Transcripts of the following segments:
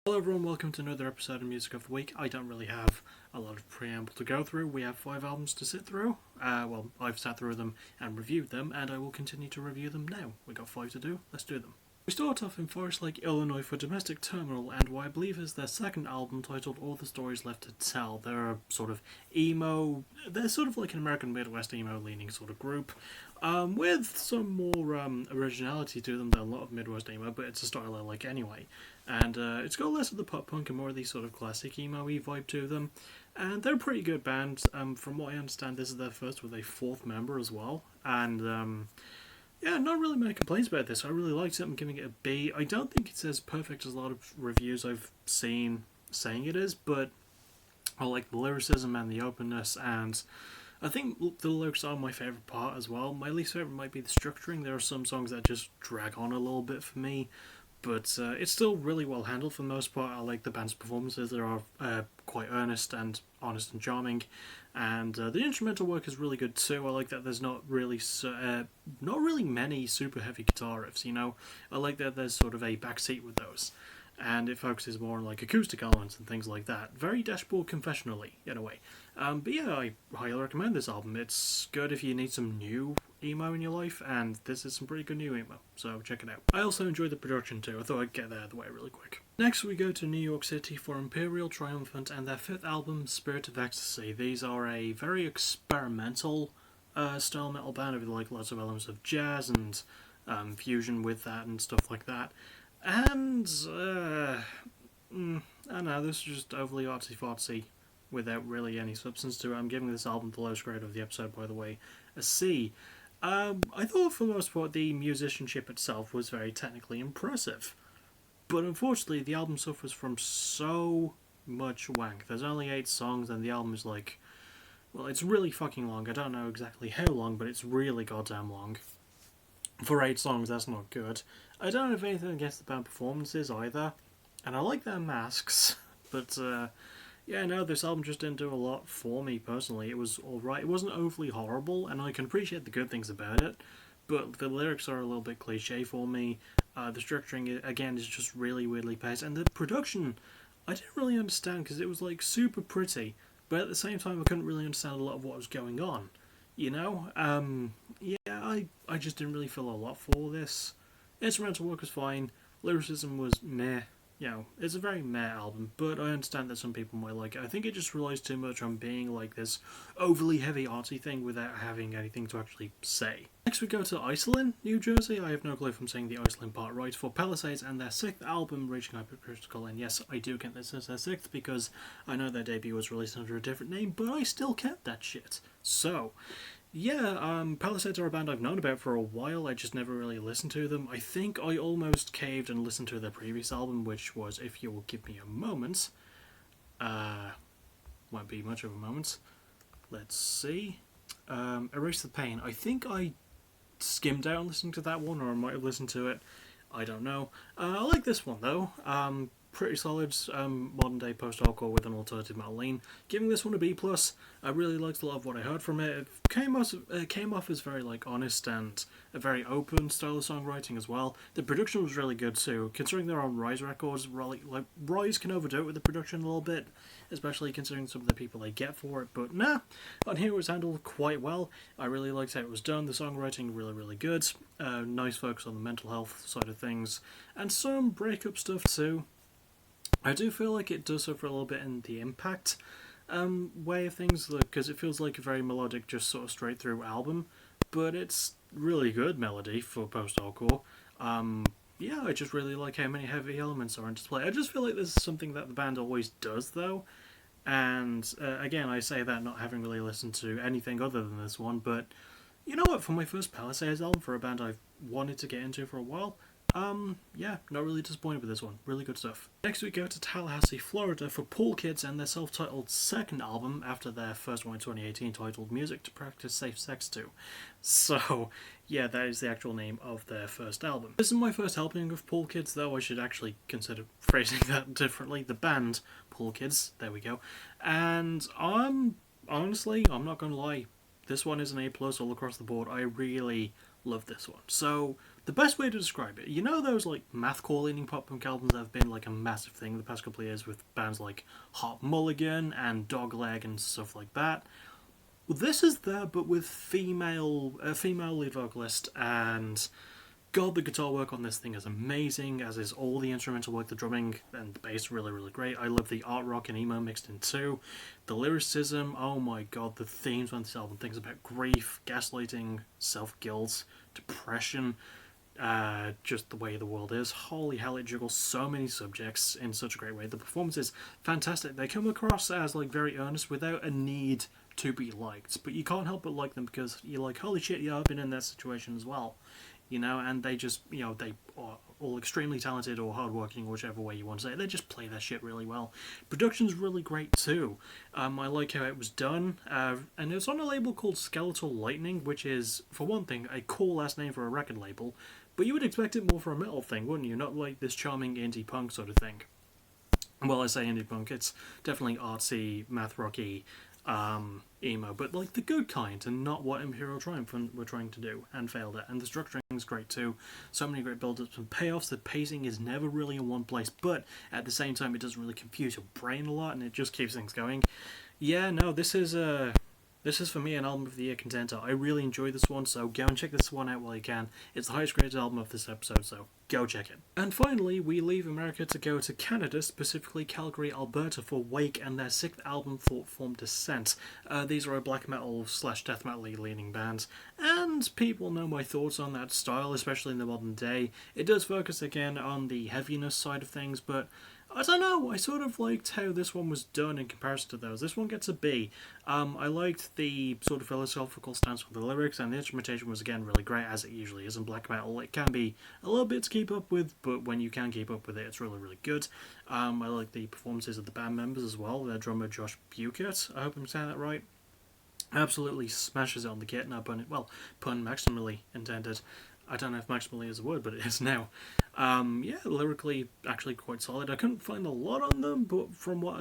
Hello everyone, welcome to another episode of Music of the Week. I don't really have a lot of preamble to go through. We have 5 albums to sit through. I've sat through them and reviewed them, and I will continue to review them now. We got 5 to do, let's do them. We start off in Forest Lake, Illinois for Domestic Terminal and what I believe is their second album titled All the Stories Left to Tell. They're a sort of emo, they're sort of like an American Midwest emo leaning sort of group, with some more originality to them than a lot of Midwest emo, but it's a style I like anyway. And it's got less of the pop punk and more of the sort of classic emo-y vibe to them. And they're a pretty good band. From what I understand, this is their first with a 4th member as well. And yeah, not really many complaints about this. I really liked it. I'm giving it a B. I don't think it's as perfect as a lot of reviews I've seen saying it is, but I like the lyricism and the openness, and I think the lyrics are my favourite part as well. My least favourite might be the structuring. There are some songs that just drag on a little bit for me, but it's still really well handled for the most part. I like the band's performances. They are quite earnest and honest and charming, and the instrumental work is really good too. I like that there's not really many super heavy guitar riffs. I like that there's sort of a backseat with those, and it focuses more on like acoustic elements and things like that. Very Dashboard Confessionally in a way. But yeah, I highly recommend this album. It's good if you need some new emo in your life, and this is some pretty good new emo, so check it out. I also enjoyed the production too. I thought I'd get that out of the way really quick. Next we go to New York City for Imperial Triumphant and their 5th album, Spirit of Ecstasy. These are a very experimental style metal band with like lots of elements of jazz and fusion with that and stuff like that. And I don't know, this is just overly artsy-fartsy without really any substance to it. I'm giving this album the lowest grade of the episode, by the way, a C. I thought for the most part the musicianship itself was very technically impressive, but unfortunately the album suffers from so much wank. There's only 8 songs and the album is like, well, it's really fucking long. I don't know exactly how long, but it's really goddamn long. For 8 songs, that's not good. I don't have anything against the band performances either, and I like their masks, but yeah, no, this album just didn't do a lot for me personally. It was alright. It wasn't overly horrible, and I can appreciate the good things about it, but the lyrics are a little bit cliche for me. The structuring, again, is just really weirdly paced, and the production, I didn't really understand because it was like super pretty, but at the same time I couldn't really understand a lot of what was going on. Yeah, I just didn't really feel a lot for this. Instrumental work was fine, lyricism was meh. It's a very meh album, but I understand that some people might like it. I think it just relies too much on being like this overly heavy artsy thing without having anything to actually say. Next we go to Iselin, New Jersey. I have no clue if I'm saying the Iselin part right, for Palisades and their 6th album, Reaching Hypercritical. And yes, I do count this as their 6th because I know their debut was released under a different name, but I still count that shit. So, yeah, Palisades are a band I've known about for a while. I just never really listened to them. I think I almost caved and listened to their previous album, which was If You Will Give Me a Moment. Won't be much of a moment. Let's see. Erase the Pain. I think I skimmed out listening to that one, or I might have listened to it. I don't know. I like this one though. Pretty solid modern day post-hardcore with an alternative metal lean. Giving this one a B+. I really liked a lot of what I heard from it. It came off as very like honest and a very open style of songwriting as well. The production was really good too. Considering they're on Rise Records, like Rise can overdo it with the production a little bit, especially considering some of the people they get for it. But nah, on here it was handled quite well. I really liked how it was done. The songwriting really good. Nice focus on the mental health side of things and some breakup stuff too. I do feel like it does suffer a little bit in the Impact way of things, because it feels like a very melodic, just sort of straight through album, but it's really good melody for post-hardcore. Yeah, I just really like how many heavy elements are on display. I just feel like this is something that the band always does though, and again, I say that not having really listened to anything other than this one, but you know what, for my first Palisades album, for a band I've wanted to get into for a while, yeah, not really disappointed with this one. Really good stuff. Next we go to Tallahassee, Florida for Pool Kids and their self-titled 2nd album after their first one in 2018 titled Music to Practice Safe Sex To. So, yeah, that is the actual name of their first album. This is my first helping of Pool Kids, though I should actually consider phrasing that differently. The band Pool Kids, there we go. And honestly, I'm not gonna lie, This one is an A plus all across the board. I really love this one. So the best way to describe it, you know those like mathcore leaning pop punk albums that have been like a massive thing the past couple of years with bands like Hot Mulligan and Dogleg and stuff like that. Well, this is there, but with female lead vocalist, and God, the guitar work on this thing is amazing, as is all the instrumental work, the drumming and the bass, really, really great. I love the art rock and emo mixed in too. The lyricism, oh my God, the themes on this album, things about grief, gaslighting, self-guilt, depression, just the way the world is. Holy hell, it juggles so many subjects in such a great way. The performance is fantastic. They come across as like very earnest without a need to be liked, but you can't help but like them because you're like, holy shit, yeah, I've been in that situation as well, you know. And they just, you know, they are all extremely talented or hardworking, whichever way you want to say it. They just play their shit really well. Production's really great too. I like how it was done, and it's on a label called Skeletal Lightning, which is, for one thing, a cool last name for a record label, but you would expect it more for a metal thing, wouldn't you? Not like this charming indie punk sort of thing. Well, I say indie punk, it's definitely artsy, math rocky, emo, but like the good kind, and not what Imperial Triumph were trying to do and failed at. And the structuring is great too. So many great build-ups and payoffs. The pacing is never really in one place, but at the same time, it doesn't really confuse your brain a lot, and it just keeps things going. Yeah, no, this is for me an album of the year contender. I really enjoyed this one, so go and check this one out while you can. It's the highest graded album of this episode, so go check it. And finally, we leave America to go to Canada, specifically Calgary, Alberta, for Wake and their sixth album, Thought Form Descent. These are a black metal / death metal leaning band, and people know my thoughts on that style, especially in the modern day. It does focus again on the heaviness side of things, but I don't know, I sort of liked how this one was done in comparison to those. This one gets a B. I liked the sort of philosophical stance with the lyrics, and the instrumentation was again really great, as it usually is in black metal. It can be a little bit to keep up with, but when you can keep up with it, it's really, really good. I like the performances of the band members as well. Their drummer Josh Buchert, I hope I'm saying that right, absolutely smashes it on the kit. Now, pun maximally intended. I don't know if maximally is a word, but it is now. Yeah, lyrically actually quite solid. I couldn't find a lot on them, but from what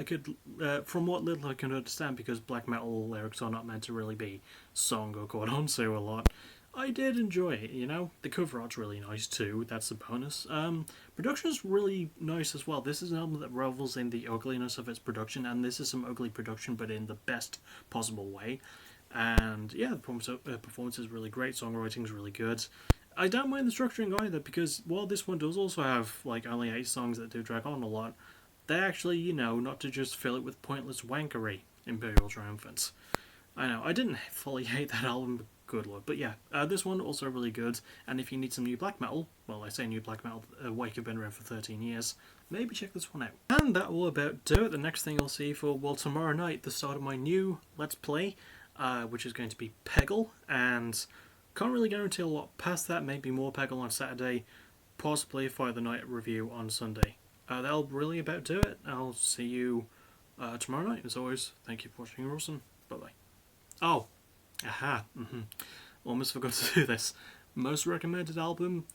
little I can understand, because black metal lyrics are not meant to really be sung or caught onto a lot, I did enjoy it. You know, the cover art's really nice too. That's a bonus. Production's really nice as well. This is an album that revels in the ugliness of its production, and this is some ugly production, but in the best possible way. And yeah, the performance is really great. Songwriting's really good. I don't mind the structuring either, because while this one does also have like only 8 songs that do drag on a lot, they actually, you know, not to just fill it with pointless wankery. Imperial Triumphants. I know, I didn't fully hate that album, good lord, but yeah, this one also really good. And if you need some new black metal, well, I say new black metal, Wake have been around for 13 years, maybe check this one out. And that will about do it. The next thing I'll see for, well, tomorrow night, the start of my new Let's Play, which is going to be Peggle, and can't really guarantee a lot past that. Maybe more Peggle on Saturday, possibly a Fire the Night review on Sunday. That'll really about do it. I'll see you tomorrow night. As always, thank you for watching, Rawson. Bye bye. Oh, aha. Almost forgot to do this. Most recommended album?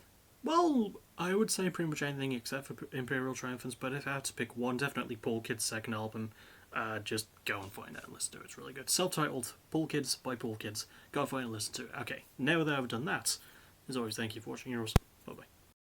Well, I would say pretty much anything except for Imperial Triumphants, but if I had to pick one, definitely Paul Kidd's second album. Just go and find it and listen to it. It's really good. Self-titled, Paul Kids by Paul Kids. Go and find it and listen to it. Okay, now that I've done that, as always, thank you for watching. You're awesome.